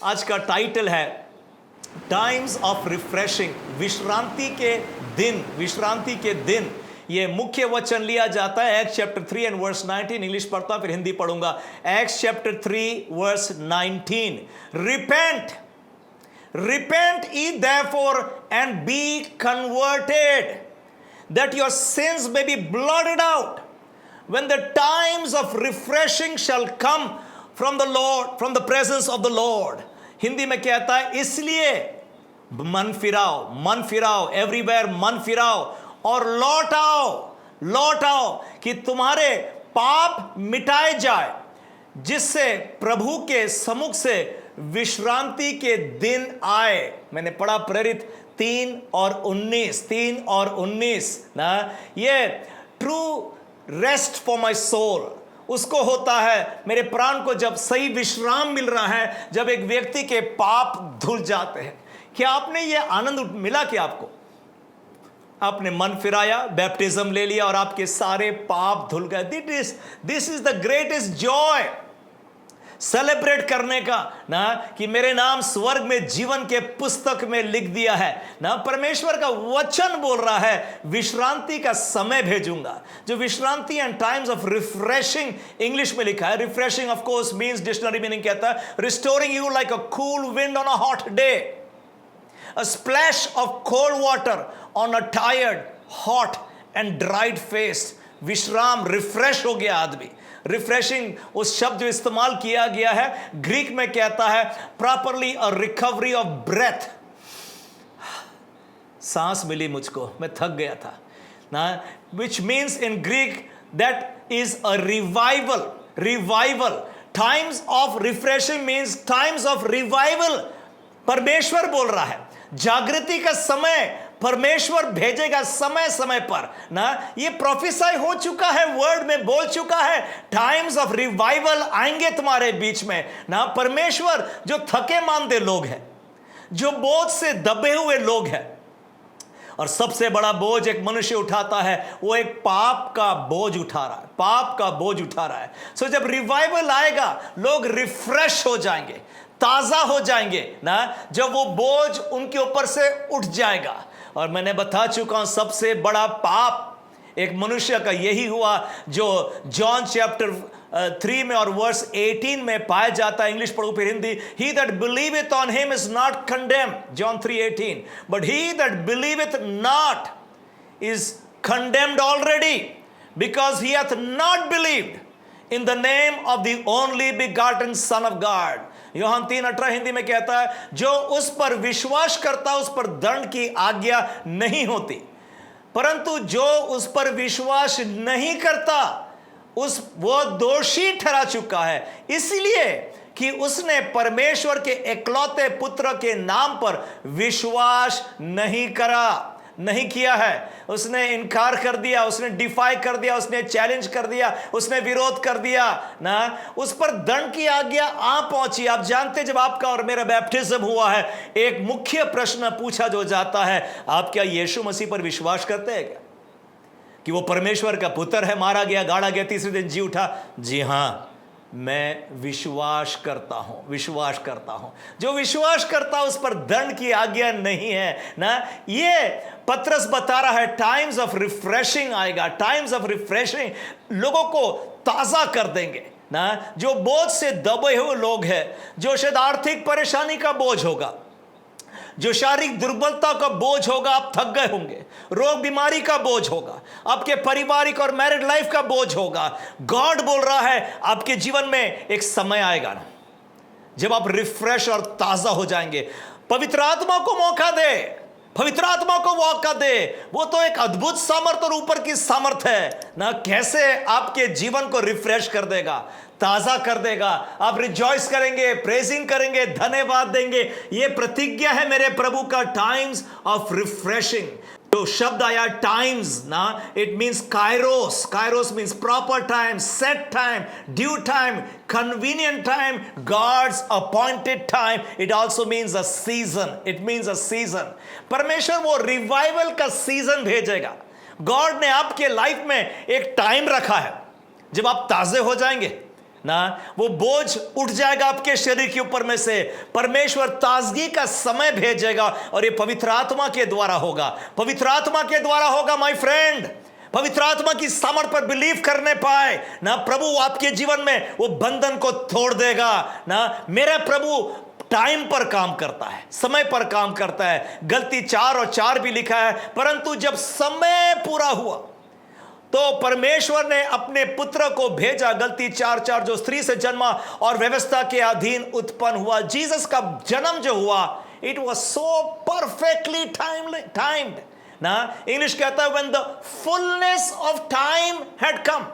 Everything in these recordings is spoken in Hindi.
आज का टाइटल है टाइम्स ऑफ रिफ्रेशिंग, विश्रांति के दिन, विश्रांति के दिन। ये मुख्य वचन लिया जाता है Acts chapter 3 and verse 19। English पढ़ता फिर हिंदी पढ़ूंगा। Acts chapter 3 verse 19, repent ye therefore and be converted, that your sins may be blotted out, when the times of refreshing shall come from the Lord, from the presence of the Lord। Hindi में कहता है इसलिए मन फिराओ, एवरीवेयर मन फिराओ और लौट आओ कि तुम्हारे पाप मिटाए जाए, जिससे प्रभु के सम्मुख से विश्रांति के दिन आए। मैंने पढ़ा प्रेरित 3 और 19 ना, ये true rest for my soul उसको होता है मेरे प्राण को जब सही विश्राम मिल रहा है, जब एक व्यक्ति के पाप धुल जाते हैं। क्या आपने ये आनंद मिला कि आपने मन फिराया, बैप्टिज्म ले लिया और आपके सारे पाप धुल गए? This is the greatest Joy celebrate करने का ना, कि मेरे नाम स्वर्ग में जीवन के पुस्तक में लिख दिया है ना। परमेश्वर का वचन बोल रहा है विश्रांति का समय भेजूंगा। जो विश्रांति and times of refreshing English में लिखा है। Refreshing of course means, dictionary meaning कहता है restoring you like a cool wind on a hot day, a splash of cold water on a tired, hot and dried face। विश्राम, रिफ्रेश हो गया आदमी। रिफ्रेशिंग उस शब्द जो इस्तेमाल किया गया है ग्रीक में कहता है properly a recovery of breath. सांस मिली मुझको, मैं थक गया था ना, which means in Greek that is a revival। times of refreshing means times of revival। परमेश्वर बोल रहा है जागृति का समय परमेश्वर भेजेगा समय समय पर ना। ये प्रोफेसाई हो चुका है, वर्ड में बोल चुका है, टाइम्स ऑफ रिवाइवल आएंगे तुम्हारे बीच में ना। परमेश्वर जो थके मांदे लोग हैं, जो बोझ से दबे हुए लोग हैं, और सबसे बड़ा बोझ एक मनुष्य उठाता है, वो एक पाप का बोझ उठा रहा है। सो जब रिवाइवल आएगा लोग रिफ्रेश हो जाएंगे, ताजा हो जाएंगे ना, जब वो बोझ उनके ऊपर से उठ जाएगा। और मैंने बता चुका हूं सबसे बड़ा पाप एक मनुष्य का यही हुआ जो जॉन चैप्टर 3 में और वर्स 18 में पाया जाता है। इंग्लिश पढ़ो फिर Hindi. he that believeth on him is not condemned, John 3:18, but he that believeth not is condemned already, because he hath not believed in the name of the only begotten Son of God। यूहन्ना 3:18 हिंदी में कहता है जो उस पर विश्वास करता उस पर दंड की आज्ञा नहीं होती, परंतु जो उस पर विश्वास नहीं करता वो दोषी ठहरा चुका है, इसलिए कि उसने परमेश्वर के इकलौते पुत्र के नाम पर विश्वास नहीं किया है। उसने इनकार कर दिया, उसने डिफाई कर दिया, उसने चैलेंज कर दिया, उसने विरोध कर दिया ना, उस पर दंड की आज्ञा आ पहुंची। आप जानते जब आपका और मेरा बैप्टिज्म हुआ है, एक मुख्य प्रश्न पूछा जो जाता है, आप क्या यीशु मसीह पर विश्वास करते हैं क्या कि वो परमेश्वर का पुत्र है, मारा गया, गाड़ा गया, तीसरे दिन जी उठा? जी हां, मैं विश्वास करता हूं। जो विश्वास करता उस पर दंड की आज्ञा नहीं है ना। ये पत्रस बता रहा है टाइम्स ऑफ रिफ्रेशिंग आएगा। टाइम्स ऑफ रिफ्रेशिंग लोगों को ताजा कर देंगे ना। जो बोझ से दबे हुए लोग हैं, जो शायद आर्थिक परेशानी का बोझ होगा, जो शारीरिक दुर्बलता का बोझ होगा, आप थक गए होंगे, रोग बीमारी का बोझ होगा, आपके पारिवारिक और मैरिड लाइफ का बोझ होगा। गॉड बोल रहा है आपके जीवन में एक समय आएगा ना जब आप रिफ्रेश और ताजा हो जाएंगे। पवित्र आत्मा को मौका दे, वो तो एक अद्भुत सामर्थ और ऊपर की सामर्थ है ना। कैसे आपके जीवन को रिफ्रेश कर देगा, ताजा कर देगा। आप रिजॉइस करेंगे, प्रेजिंग करेंगे, धन्यवाद देंगे। ये प्रतिज्ञा है मेरे प्रभु का टाइम्स ऑफ रिफ्रेशिंग। जो शब्द आया टाइम्स ना, it means kairos means proper time, set time, due time, convenient time, God's appointed time। It also means a season। परमेश्वर वो रिवाइवल का सीजन भेजेगा। गॉड ने आपके लाइफ में एक टाइम रखा है जब आप ताजे हो जाएंगे, ना, वो बोझ उठ जाएगा आपके शरीर के ऊपर में से। परमेश्वर ताजगी का समय भेजेगा और ये पवित्र आत्मा के द्वारा होगा, पवित्र आत्मा के द्वारा होगा माय फ्रेंड। पवित्र आत्मा की सामर्थ पर बिलीव करने पाए ना, प्रभु आपके जीवन में वो बंधन को तोड़ देगा ना। मेरा प्रभु टाइम पर काम करता है, समय पर काम करता है। गलती 4:4 भी लिखा है, परंतु जब समय पूरा हुआ तो परमेश्वर ने अपने पुत्र को भेजा। गलती 4:4, जो स्त्री से जन्मा और व्यवस्था के अधीन उत्पन्न हुआ। जीसस का जन्म जो हुआ, it was so perfectly timed ना। इंग्लिश कहता है when the fullness of time had come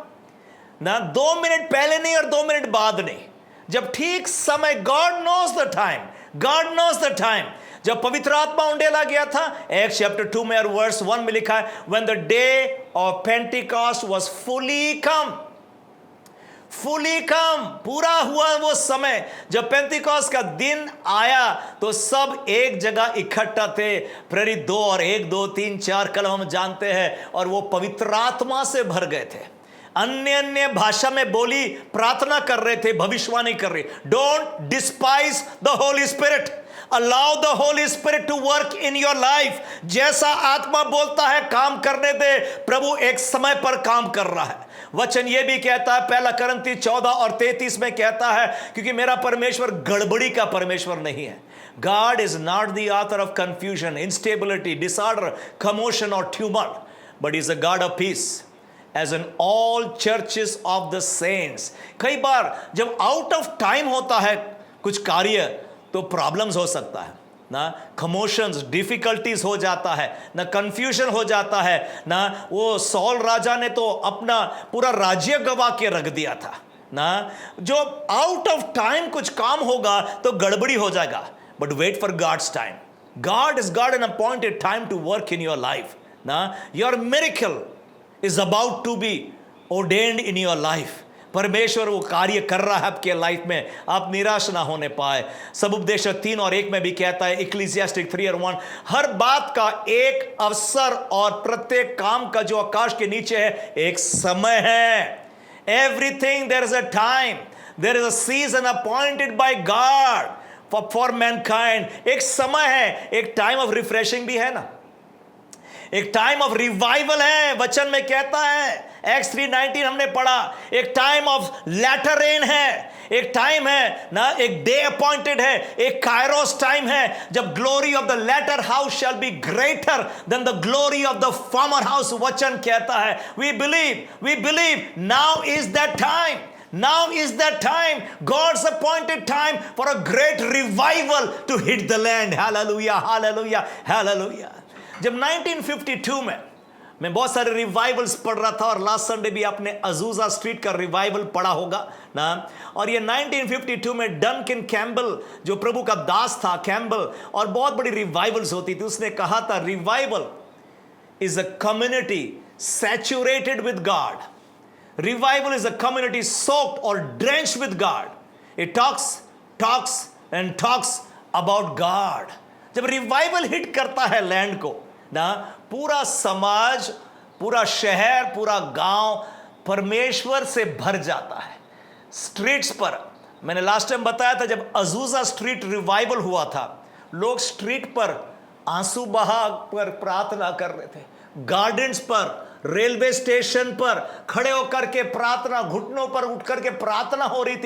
ना, 2 मिनट पहले नहीं और 2 मिनट बाद नहीं, जब ठीक समय, God knows the time, God knows the time. जब पवित्र आत्मा उंडेला गया था, एक्ट्स चैप्टर 2 में और वर्स 1 में लिखा है, when the day of Pentecost was fully come, पूरा हुआ वो समय। जब पेंटिकॉस्ट का दिन आया तो सब एक जगह इकट्ठा थे। प्रेरित 2 और 1, 2, 3, 4 कल हम जानते हैं, और वो पवित्र आत्मा से भर गए थे। अन्य भाषा में बोली प्रार्थना कर रहे थे, भविष्यवाणी कर रहे। Don't despise the Holy Spirit, allow the Holy Spirit to work in your life. जैसा आत्मा बोलता है काम करने दे। प्रभु एक समय पर काम कर रहा है। वचन ये भी कहता है, 1 कुरिन्थी 14 और 33 में कहता है, क्योंकि मेरा परमेश्वर गड़बड़ी का परमेश्वर नहीं है। God is not the author of confusion, instability, disorder, commotion or tumult, but is a God of peace, as in all churches of the saints. कई बार जब आउट ऑफ टाइम होता है कुछ कार्य तो प्रॉब्लम्स हो सकता है ना, कमोशंस, डिफिकल्टीज हो जाता है ना, कंफ्यूजन हो जाता है ना। वो सॉल राजा ने तो अपना पूरा राज्य गवा के रख दिया था ना। जो आउट ऑफ टाइम कुछ काम होगा तो गड़बड़ी हो जाएगा, but wait for God's time. God is God an appointed time to work in your life ना। Your miracle is about to be ordained in your life. परमेश्वर वो कार्य कर रहा है आपके लाइफ में, आप निराश ना होने पाए। सब उपदेश 3 और 1 में भी कहता है, इक्लेसियास्टिक 3 और 1, हर बात का एक अवसर और प्रत्येक काम का जो आकाश के नीचे है एक समय है। Everything there is a time, there is a season appointed by God for mankind. एक समय है, एक टाइम ऑफ रिफ्रेशिंग भी है ना, एक टाइम ऑफ रिवाइवल है। वचन में कहता है, एक्स 3:19 हमने पढ़ा, एक टाइम ऑफ लैटर रेन है, एक टाइम है ना, एक डे अपॉइंटेड है, एक कायरोस टाइम है, जब glory of the latter house shall be greater than the glory of the former house. वचन कहता है, we believe now is that time, now is that time, God's appointed time for a great revival to hit the land. Hallelujah, hallelujah, hallelujah. जब 1952 में मैं बहुत सारे रिवाइवल्स पढ़ रहा था, और लास्ट संडे भी आपने अजूजा स्ट्रीट का रिवाइवल पढ़ा होगा ना। और ये 1952 में डनकन कैम्बल, जो प्रभु का दास था कैम्बल, और बहुत बड़ी रिवाइवल्स होती थी, उसने कहा था, revival is a community saturated with God. Revival is a community soaked or drenched with God. It talks about God. जब रिवाइवल हिट करता है लैंड को ना, पूरा समाज, पूरा शहर, पूरा गांव परमेश्वर से भर जाता है। स्ट्रीट्स पर, मैंने लास्ट टाइम बताया था, जब अजूजा स्ट्रीट रिवाइवल हुआ था, लोग स्ट्रीट पर आंसू बहा कर प्रार्थना कर रहे थे। गार्डन्स पर, रेलवे स्टेशन पर खड़े होकर के प्रार्थना, घुटनों पर उठ करके प्रार्थना हो रही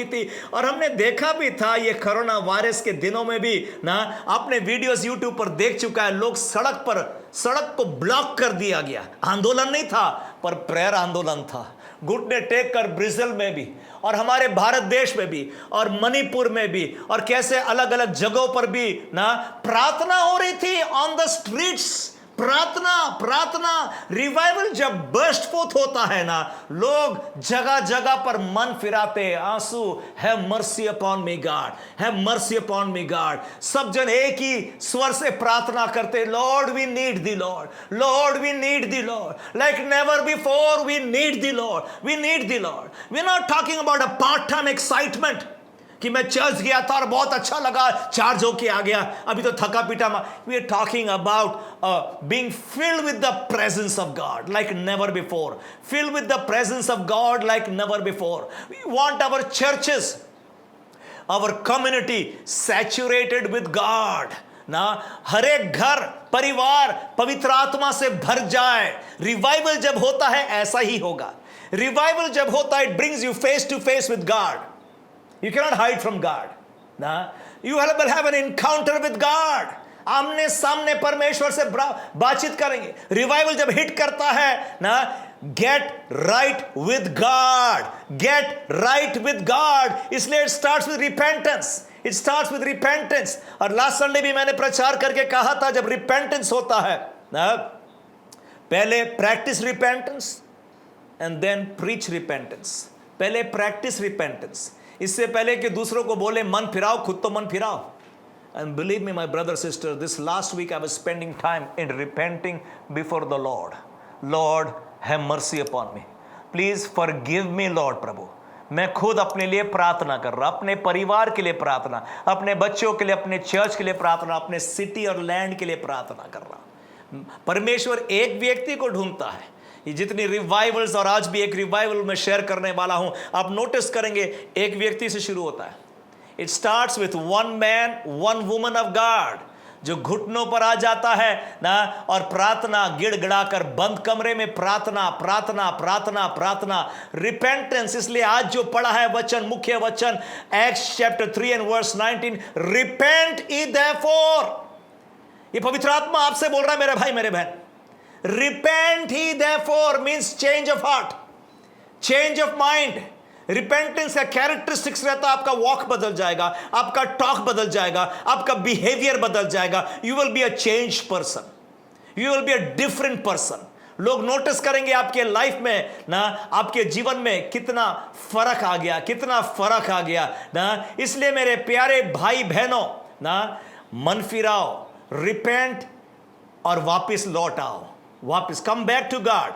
थी। और हमने देखा भी था ये कोरोना वायरस के दिनों में भी ना, आपने वीडियोस यूट्यूब पर देख चुका है, लोग सड़क को ब्लॉक कर दिया गया। आंदोलन नहीं था पर प्रेयर आंदोलन था। घुटने टेक कर ब्राजील में भी, और हमारे भारत देश में भी, और मणिपुर में भी, और कैसे अलग अलग जगहों पर भी ना प्रार्थना हो रही थी ऑन द स्ट्रीट्स। प्रार्थना रिवाइवल जब बर्स्ट फोर्थ होता है ना, लोग जगह जगह पर मन फिराते, आंसू, have mercy upon me God, have mercy upon me God. सब जन एक ही स्वर से प्रार्थना करते, Lord we need the Lord, Lord we need the Lord, like never before we need the Lord, we need the Lord. We are not talking about a part time excitement कि मैं चर्च गया था और बहुत अच्छा लगा, चार्ज होके आ गया, अभी तो थका पीटा। We are talking about being filled with the presence of God like never before, filled with the presence of God like never before. We want our churches, our community saturated with God ना, हर एक घर परिवार पवित्र आत्मा से भर जाए। रिवाइवल जब होता है ऐसा ही होगा। रिवाइवल जब होता है, it brings you face to face with God. You cannot hide from God ना, you will have an encounter with God. आमने सामने परमेश्वर से बातचीत करेंगे। रिवाइवल जब हिट करता है ना, get right with God, get right with God. इसलिए it starts with repentance, it starts with repentance. और लास्ट संडे भी मैंने प्रचार करके कहा था, जब रिपेंटेंस होता है ना, पहले practice repentance and then preach repentance. पहले प्रैक्टिस रिपेंटेंस, इससे पहले कि दूसरों को बोले मन फिराओ, खुद तो मन फिराओ। And believe me, my brother, sister, this last week I was spending time in repenting before the Lord. Lord, have mercy upon me. Please forgive me, Lord प्रभु। मैं खुद अपने लिए प्रार्थना कर रहा, अपने परिवार के लिए प्रार्थना, अपने बच्चों के लिए, अपने चर्च के लिए प्रार्थना, अपने सिटी और लैंड के लिए प्रार्थना कर रहा। परमेश्वर एक व्यक्ति को ढूंढता है। ये जितनी रिवाइवल्स, और आज भी एक रिवाइवल में शेयर करने वाला हूं, आप नोटिस करेंगे एक व्यक्ति से शुरू होता है। It starts with one man, one woman of God, जो घुटनों पर आ जाता है ना, और प्रार्थना गिड़गिड़ाकर बंद कमरे में प्रार्थना प्रार्थना प्रार्थना प्रार्थना, रिपेंटेंस। इसलिए आज जो पढ़ा है वचन, मुख्य वचन Acts chapter 3 and verse 19, repent ye therefore. ये पवित्र आत्मा आपसे बोल रहा है मेरे भाई मेरे बहन। Repent he therefore means change of heart, change of mind. Repentance का कैरेक्टरिस्टिक्स रहता है, आपका वॉक बदल जाएगा, आपका टॉक बदल जाएगा, आपका बिहेवियर बदल जाएगा। You will be a change person, you will be a different person. लोग नोटिस करेंगे आपके लाइफ में ना, आपके जीवन में कितना फर्क आ गया, कितना फर्क आ गया ना। इसलिए मेरे प्यारे भाई बहनों ना, मन फिराओ, रिपेंट और वापस लौट आओ, वापस come back to God,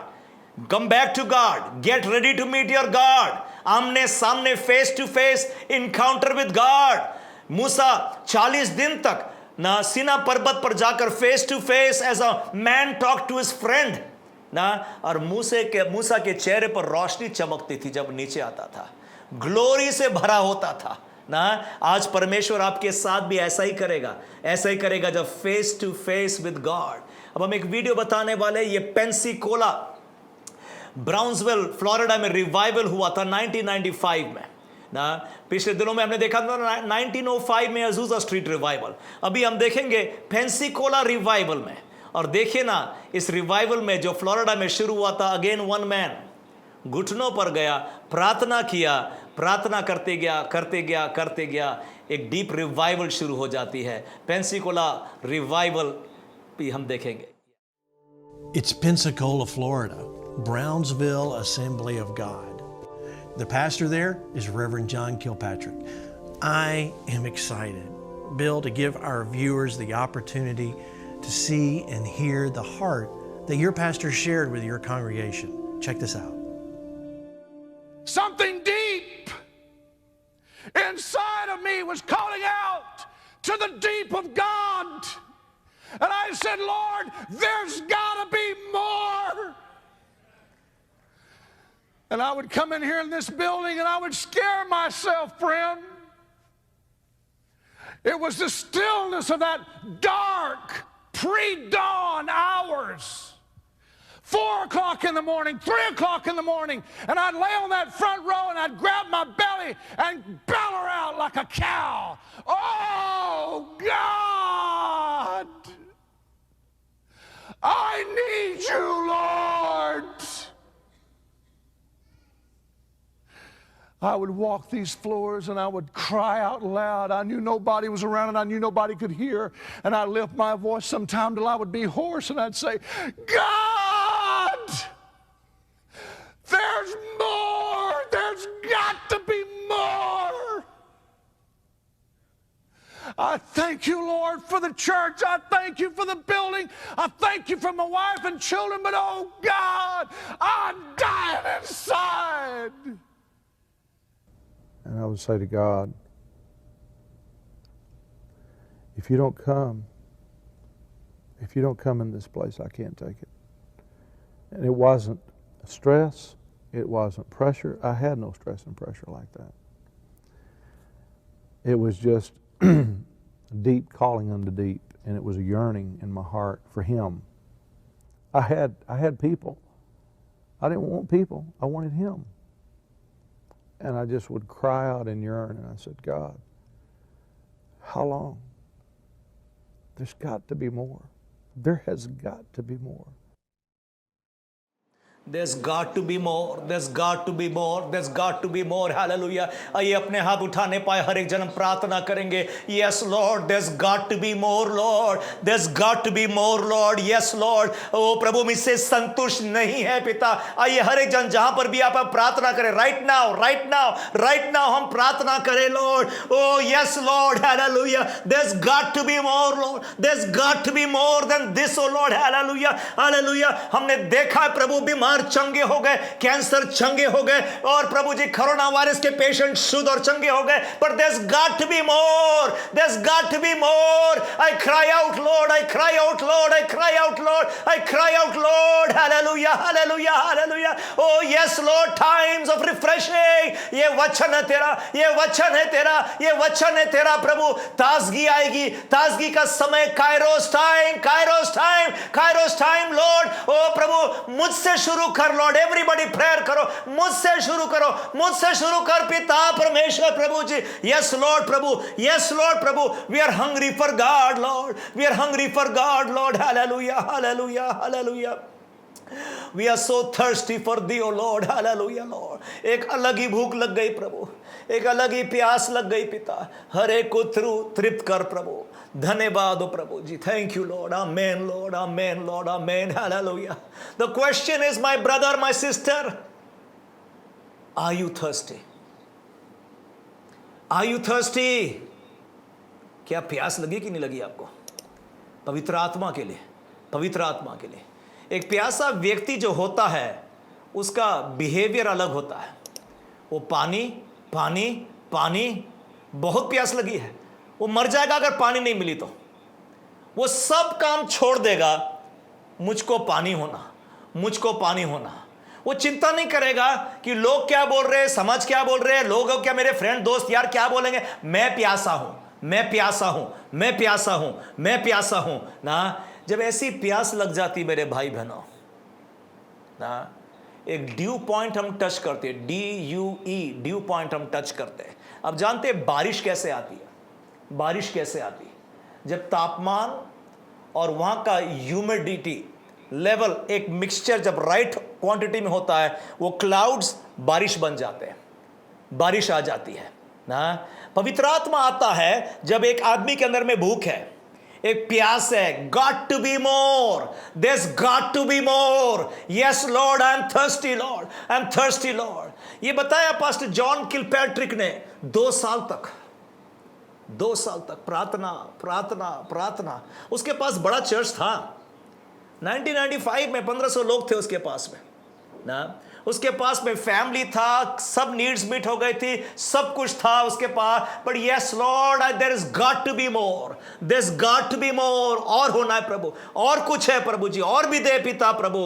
come back to God, get ready to meet your God. आमने सामने face to face encounter with God. मूसा 40 दिन तक ना सीना पर्वत पर जाकर face to face as a man talk to his friend ना, और मूसा के चेहरे पर रोशनी चमकती थी जब नीचे आता था, ग्लोरी से भरा होता था ना। आज परमेश्वर आपके साथ भी ऐसा ही करेगा, ऐसा ही करेगा जब face to face with God. अब हम एक वीडियो बताने वाले, ये पेंसिकोला ब्राउन्सविल फ्लोरिडा में रिवाइवल हुआ था 1995 में ना। पिछले दिनों में हमने देखा था 1905 में अजूजा स्ट्रीट रिवाइवल। अभी हम देखेंगे पेंसिकोला रिवाइवल में। और देखिए ना, इस रिवाइवल में जो फ्लोरिडा में शुरू हुआ था, अगेन वन मैन घुटनों पर गया, प्रार्थना किया, प्रार्थना करते गया करते गया करते गया, एक डीप रिवाइवल शुरू हो जाती है। पेंसिकोला रिवाइवल भी हम देखेंगे। It's Pensacola, Florida, Brownsville Assembly of God. The pastor there is Reverend John Kilpatrick. I am excited, Bill, to give our viewers the opportunity to see and hear the heart that your pastor shared with your congregation. Check this out. Something deep inside of me was calling out to the deep of God. And I said, Lord, there's got to be more. And I would come in here in this building and I would scare myself, friend. It was the stillness of that dark, pre-dawn hours. 4 o'clock in the morning, 3 o'clock in the morning, and I'd lay on that front row and I'd grab my belly and beller out like a cow. Oh, God! I need you, Lord! I would walk these floors and I would cry out loud. I knew nobody was around and I knew nobody could hear. And I'd lift my voice sometime till I would be hoarse and I'd say, God, there's more. There's got to be more. I thank you, Lord, for the church. I thank you for the building. I thank you for my wife and children. But, oh, God, I'm dying inside. And I would say to God, if you don't come in this place, I can't take it. And it wasn't stress, it wasn't pressure. I had no stress and pressure like that. It was just deep calling unto deep, and it was a yearning in my heart for Him. I had people. I didn't want people. I wanted Him. And I just would cry out and yearn, and I said, God, how long? There's got to be more. There has got to be more. There's got to be more. There's got to be more. There's got to be more. Hallelujah. आइए अपने हाथ उठाने पाए हर एक जन प्रार्थना करेंगे. Yes Lord, there's got to be more Lord. There's got to be more Lord. Yes Lord. ओ प्रभु मुझसे संतुष्ट नहीं है पिता. आइए हर एक जन जहां पर भी आप प्रार्थना करें. Right now हम प्रार्थना करें Lord. Oh yes Lord. Hallelujah. There's got to be more Lord. There's got to be more than this oh Lord. Hallelujah. Hallelujah. हमने देखा है प्रभु बीमार चंगे हो गए, कैंसर चंगे हो गए, और प्रभु जी कोरोना वायरस के पेशेंट शुद्ध और चंगे हो गए. But there's got to be more. There's got to be more. I cry out Lord. I cry out Lord. I cry out Lord. I cry out Lord. Hallelujah. Hallelujah. Hallelujah. Oh yes Lord. Times of refreshing. ये वचन है तेरा. ये वचन है तेरा. ये वचन है तेरा प्रभु. ताजगी आएगी. ताजगी का समय. Kairos time. Kairos time. Kairos time Lord. ओ प्रभु मुझसे शुरू कर लॉर्ड. एवरीबॉडी प्रेयर करो. मुझसे शुरू करो. मुझसे शुरू कर पिता परमेश्वर प्रभु जी. यस लॉर्ड प्रभु. यस लॉर्ड प्रभु. We are hungry for God Lord. We are hungry for God Lord. Hallelujah. Hallelujah. Hallelujah. We are so thirsty for thee, O Lord. Hallelujah, Lord. एक अलग ही भूख लग गई प्रभु. एक अलग ही प्यास लग गई पिता. हर एक को तृप्त कर प्रभु. धन्यवाद हो प्रभु जी. Thank you Lord. Amen Lord. Amen Lord. Amen. Hallelujah. The question is, my brother, my sister, are you thirsty? Are you thirsty? क्या प्यास लगी कि नहीं लगी आपको? पवित्र आत्मा के लिए. पवित्र आत्मा के लिए. एक प्यासा व्यक्ति जो होता है उसका बिहेवियर अलग होता है. वो पानी पानी पानी, बहुत प्यास लगी है, वो मर जाएगा अगर पानी नहीं मिली तो. वो सब काम छोड़ देगा. मुझको पानी होना, मुझको पानी होना. वो चिंता नहीं करेगा कि लोग क्या बोल रहे हैं, समाज क्या बोल रहे हैं, लोग क्या मेरे फ्रेंड दोस्त यार क्या बोलेंगे. मैं प्यासा हूं, मैं प्यासा हूं, मैं प्यासा हूं, मैं प्यासा हूं ना. जब ऐसी प्यास लग जाती मेरे भाई बहनों ना, एक ड्यू पॉइंट हम टच करते हैं. DUE, ड्यू पॉइंट हम टच करते हैं. अब जानते हैं बारिश कैसे आती है. बारिश कैसे आती है? जब तापमान और वहां का ह्यूमिडिटी लेवल एक मिक्सचर जब राइट क्वांटिटी में होता है, वो क्लाउड्स बारिश बन जाते हैं. बारिश आ जाती है ना. पवित्र आत्मा आता है जब एक आदमी के अंदर में भूख है, एक प्यास है. Got to be more. There got to be more. Yes Lord, I am thirsty Lord. I am thirsty Lord. ये बताया पास्टर जॉन किलपैट्रिक ने 2 साल तक प्रार्थना प्रार्थना प्रार्थना. उसके पास बड़ा चर्च था. 1995 में 1500 लोग थे उसके पास में ना. उसके पास में फैमिली था, सब नीड्स मीट हो गई थी, सब कुछ था उसके पास. But yes Lord, there is got to be more. There is got to be more. और होना है प्रभु, और कुछ है प्रभु जी, और भी दे पिता प्रभु.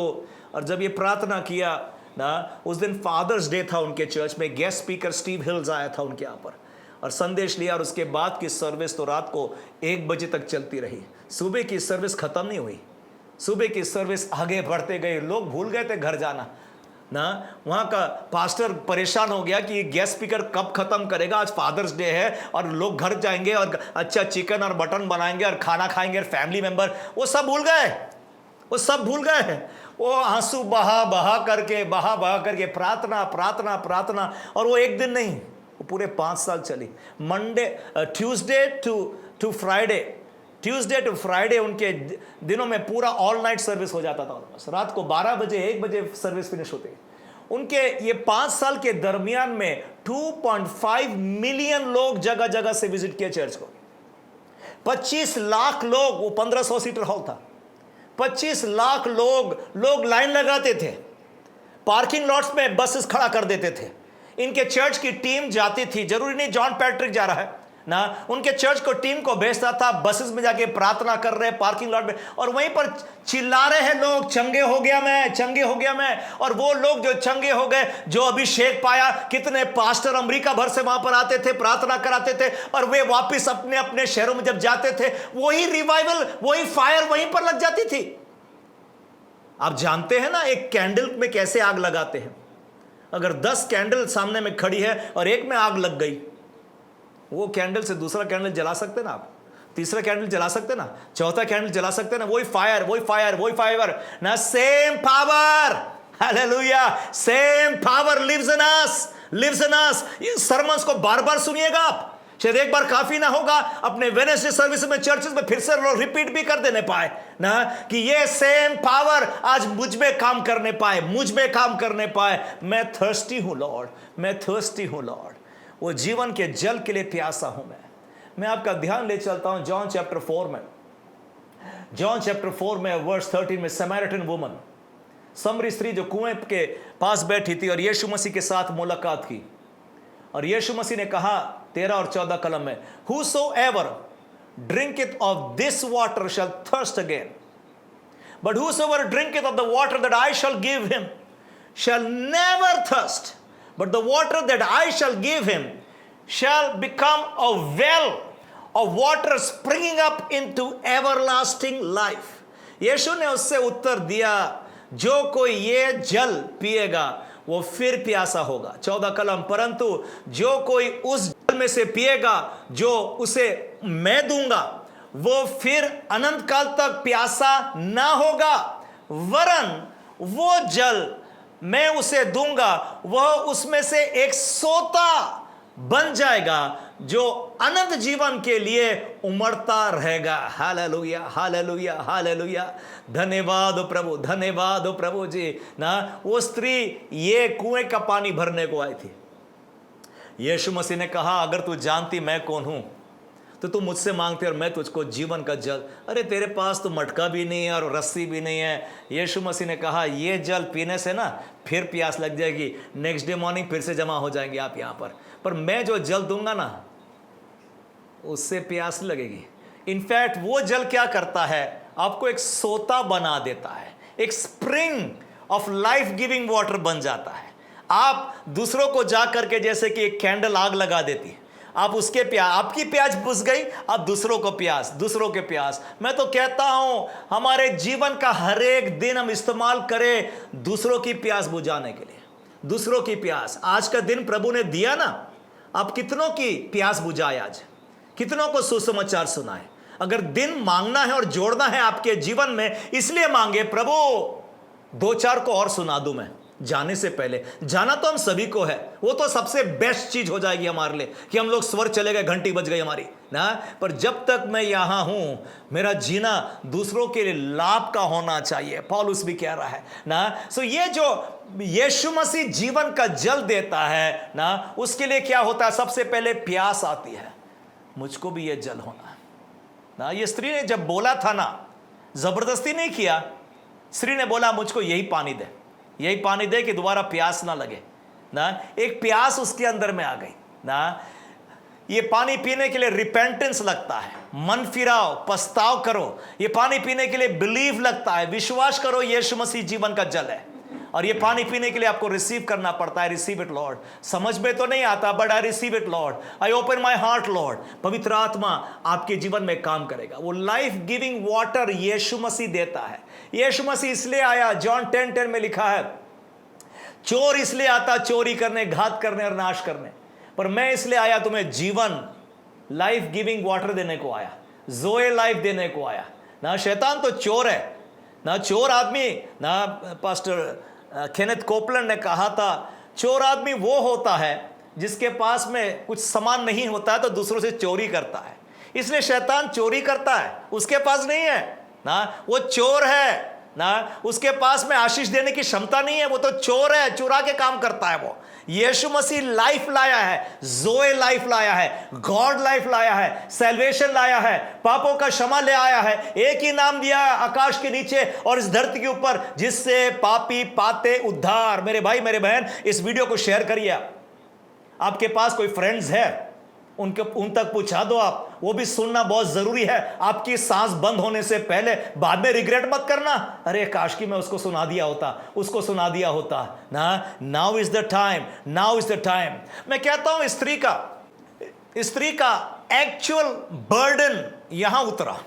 और जब ये प्रार्थना किया ना, उस दिन फादर्स डे था उनके चर्च में. गेस्ट स्पीकर स्टीव हिल्स आया था उनके यहाँ पर और संदेश लिया. और उसके बाद की सर्विस तो रात को 1 बजे तक चलती रही. सुबह की सर्विस खत्म नहीं हुई. सुबह की सर्विस आगे बढ़ते गए. लोग भूल गए थे घर जाना ना. वहाँ का पास्टर परेशान हो गया कि गेस्ट स्पीकर कब खत्म करेगा. आज फादर्स डे है और लोग घर जाएंगे और अच्छा चिकन और मटन बनाएंगे और खाना खाएंगे और फैमिली मेंबर. वो सब भूल गए. वो सब भूल गए. वो आंसू बहा करके प्रार्थना प्रार्थना प्रार्थना. और वो एक दिन नहीं, वो पूरे 5 साल चली. मंडे ट्यूसडे टू फ्राइडे उनके दिनों में पूरा ऑल नाइट सर्विस हो जाता था. रात को 12 बजे 1 बजे सर्विस फिनिश होती. उनके ये 5 साल के दरमियान में 2.5 मिलियन लोग जगह जगह से विजिट किए चर्च को. 25 लाख लोग, वो 1500 सीटर हॉल था. 25 लाख लोग लाइन लगाते थे. पार्किंग लॉट्स में बसेस खड़ा कर देते थे. इनके चर्च की टीम जाती थी. जरूरी नहीं जॉन पैट्रिक जा रहा है, ना, उनके चर्च को टीम को भेजता था, बसेस में जाके प्रार्थना कर रहे पार्किंग लॉट में, और वहीं पर चिल्ला रहे हैं लोग, चंगे हो गया मैं, चंगे हो गया मैं। और वो लोग जो चंगे हो गए, जो अभिषेक पाया, कितने पास्टर अमेरिका भर से वहां पर आते थे, प्रार्थना कराते थे, और वे वापस अपने अपने शहरों में जब जाते थे, वही रिवाइवल, वही फायर वहीं पर लग जाती थी। आप जानते हैं ना एक कैंडल में कैसे आग लगाते हैं? अगर 10 कैंडल सामने में खड़ी है और एक में आग लग गई, वो कैंडल से दूसरा कैंडल जला सकते ना आप, तीसरा कैंडल जला सकते ना, चौथा कैंडल जला सकते ना। वही फायर, वही फायर, वही फायर ना, same power, hallelujah, same power lives in us, lives in us. ये सरमन्स को बार बार सुनिएगा आप, शायद एक बार काफी ना होगा, अपने वेडनेसडे सर्विस में, चर्चेस में फिर से लोग रिपीट भी कर देने पाए ना, कि ये सेम पावर आज मुझ में काम करने पाए, मुझ में काम करने पाए। मैं थर्स्टी हूं लॉर्ड, मैं थर्स्टी हूं लॉर्ड, वो जीवन के जल के लिए प्यासा हूं मैं आपका ध्यान ले चलता हूं जॉन चैप्टर 4 में, जॉन चैप्टर 4 में वर्स 13 में, समैरिटन वुमन, समरी स्त्री जो कुएं के पास बैठी थी और यीशु मसीह के साथ मुलाकात की, और यीशु मसीह ने कहा 13 और 14 कलम में, whosoever drinketh of this water shall thirst again, but whosoever drinketh of the water that I shall give him shall never thirst, but the water that I shall give him shall become a well of water springing up into everlasting life. यीशु ने उससे उत्तर दिया, जो कोई ये जल पिएगा वो फिर प्यासा होगा। 14 कलम, परंतु जो कोई उस जल में से पिएगा जो उसे मैं दूंगा, वो फिर अनंत काल तक प्यासा ना होगा, वरन वो जल मैं उसे दूंगा, वह उसमें से एक सोता बन जाएगा जो अनंत जीवन के लिए उमड़ता रहेगा। Hallelujah, hallelujah, hallelujah. धन्यवाद हो प्रभु, धन्यवाद हो प्रभु जी ना। वो स्त्री ये कुएं का पानी भरने को आई थी। यीशु मसीह ने कहा, अगर तू जानती मैं कौन हूं तो तू मुझसे मांगते और मैं तुझको जीवन का जल। अरे तेरे पास तो मटका भी नहीं है और रस्सी भी नहीं है। यीशु मसीह ने कहा, ये जल पीने से ना फिर प्यास लग जाएगी, नेक्स्ट डे मॉर्निंग फिर से जमा हो जाएंगे आप यहाँ पर मैं जो जल दूंगा ना उससे प्यास लगेगी। इनफैक्ट वो जल क्या करता है, आपको एक सोता बना देता है, एक spring of life giving water बन जाता है। आप दूसरों को जा करके, जैसे कि एक कैंडल आग लगा देती है, आप उसके प्यास, आपकी प्यास बुझ गई, आप दूसरों को प्यास, दूसरों के प्यास। मैं तो कहता हूं हमारे जीवन का हर एक दिन हम इस्तेमाल करें दूसरों की प्यास बुझाने के लिए, दूसरों की प्यास। आज का दिन प्रभु ने दिया ना, आप कितनों की प्यास बुझाए, आज कितनों को सुसमाचार सुनाए। अगर दिन मांगना है और जोड़ना है आपके जीवन में, इसलिए मांगे, प्रभु 2-4 को और सुना दूं मैं जाने से पहले। जाना तो हम सभी को है, वो तो सबसे बेस्ट चीज हो जाएगी हमारे लिए कि हम लोग स्वर चले गए, घंटी बज गई हमारी ना। पर जब तक मैं यहां हूं, मेरा जीना दूसरों के लिए लाभ का होना चाहिए, पौलुस भी कह रहा है ना। सो ये जो यीशु मसीह जीवन का जल देता है ना, उसके लिए क्या होता है, सबसे पहले प्यास आती है, मुझको भी ये जल होना ना। ये स्त्री ने जब बोला था ना, जबरदस्ती नहीं किया, स्त्री ने बोला मुझको यही पानी दे, यही पानी दे कि दोबारा प्यास ना लगे ना। एक प्यास उसके अंदर में आ गई ना। ये पानी पीने के लिए रिपेंटेंस लगता है, मन फिराओ, पछताव करो। ये पानी पीने के लिए बिलीव लगता है, विश्वास करो यीशु मसीह जीवन का जल है। और ये पानी पीने के लिए आपको रिसीव करना पड़ता है। Receive it Lord. समझ में तो नहीं आता, but I receive it Lord, I open my heart Lord. पवित्र आत्मा आपके जीवन में काम करेगा। वो लाइफ गिविंग वाटर यीशु मसीह देता है। यीशु मसीह इसलिए आया, जॉन 10:10 में लिखा है, चोर इसलिए आता चोरी करने, घात करने और नाश करने, पर मैं इसलिए आया तुम्हें जीवन, लाइफ गिविंग वाटर देने को आया, जोए लाइफ देने को आया ना। शैतान तो चोर है ना, चोर आदमी ना। पास्टर केनेथ कोपलैंड ने कहा था, चोर आदमी वो होता है जिसके पास में कुछ सामान नहीं होता है तो दूसरों से चोरी करता है। इसलिए शैतान चोरी करता है, उसके पास नहीं है ना, वो चोर है ना। उसके पास में आशीष देने की क्षमता नहीं है, वो तो चोर है, चुरा के काम करता है वो। यीशु मसीह लाइफ लाया है, जोए लाइफ लाया है, गॉड लाइफ लाया है, सैल्वेशन लाया है, पापों का क्षमा ले आया है। एक ही नाम दिया है आकाश के नीचे और इस धरती के ऊपर, जिससे पापी पाते उद्धार। मेरे भाई, मेरे बहन, इस वीडियो को शेयर करिए। आपके पास कोई फ्रेंड्स है, उन तक पहुंचा दो आप, वो भी सुनना बहुत जरूरी है आपकी सांस बंद होने से पहले। बाद में रिग्रेट मत करना, अरे काश कि मैं उसको सुना दिया होता, उसको सुना दिया होता ना। Now is the time, now is the time. मैं कहता हूं स्त्री का एक्चुअल बर्डन यहां उतरा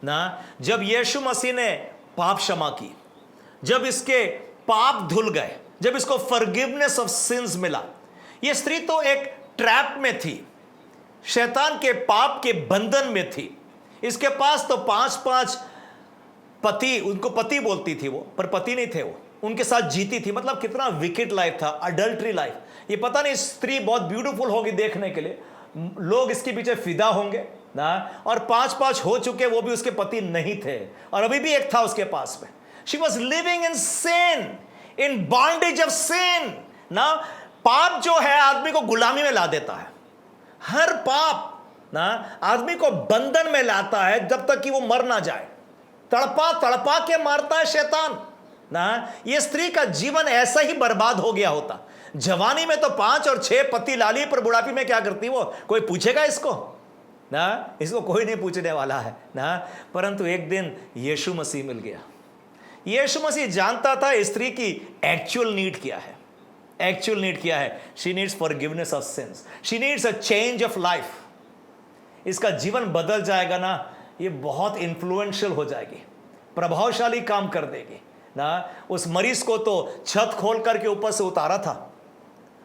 ना जब यीशु मसीह ने पाप क्षमा की, जब इसके पाप धुल गए, जब इसको फॉरगिवनेस ऑफ सिंस मिला। यह स्त्री तो एक ट्रैप में थी, शैतान के पाप के बंधन में थी। इसके पास तो 5-5 पति, उनको पति बोलती थी वो, पर पति नहीं थे वो, उनके साथ जीती थी। मतलब कितना विकेट लाइफ था, अडल्ट्री लाइफ। ये पता नहीं स्त्री बहुत ब्यूटीफुल होगी देखने के लिए, लोग इसके पीछे फिदा होंगे ना। और 5-5 हो चुके, वो भी उसके पति नहीं थे, और अभी भी एक था उसके पास में। She was living in sin, in bondage of sin ना। पाप जो है आदमी को गुलामी में ला देता है। हर पाप ना आदमी को बंधन में लाता है जब तक कि वो मर ना जाए। तड़पा तड़पा के मारता है शैतान ना। ये स्त्री का जीवन ऐसा ही बर्बाद हो गया होता। जवानी में तो 5 और 6 पति लाली, पर बुढ़ापी में क्या करती वो, कोई पूछेगा इसको ना? इसको कोई नहीं पूछने वाला है ना। परंतु एक दिन यीशु मसीह मिल गया। यीशु मसीह जानता था स्त्री की एक्चुअल नीड क्या है। एक्चुअल नीड क्या है? She needs forgiveness of since, she needs a change of life. इसका जीवन बदल जाएगा ना, ये बहुत इन्फ्लुएंशियल हो जाएगी, प्रभावशाली काम कर देगी ना। उस मरीज को तो छत खोल करके ऊपर से उतारा था,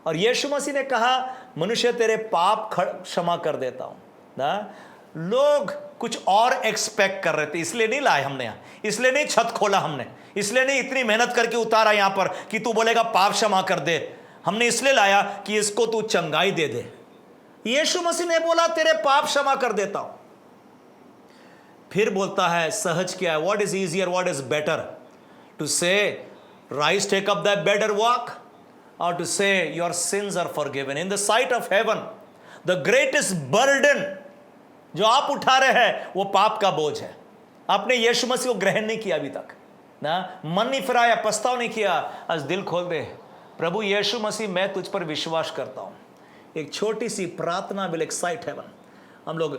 और यीशु मसीह ने कहा, मनुष्य तेरे पाप क्षमा कर देता हूं ना। लोग कुछ और एक्सपेक्ट कर रहे थे, इसलिए नहीं लाए हमने यहां, इसलिए नहीं छत खोला हमने, इसलिए नहीं इतनी मेहनत करके उतारा यहां पर कि तू बोलेगा पाप क्षमा कर दे। हमने इसलिए लाया कि इसको तू चंगाई दे दे। यीशु मसीह ने बोला तेरे पाप क्षमा कर देता हूं। फिर बोलता है सहज क्या है, what is easier, what is better, to say rise take up the better walk, और to say your sins are forgiven in the sight of heaven. The greatest burden जो आप उठा रहे हैं वो पाप का बोझ है। आपने यीशु मसीह को ग्रहण नहीं किया अभी तक ना, मन नहीं फिराया, पछताव नहीं किया। आज दिल खोल दे, प्रभु यीशु मसीह मैं तुझ पर विश्वास करता हूं। एक छोटी सी प्रार्थना विल एक्साइट हेवन। हम लोग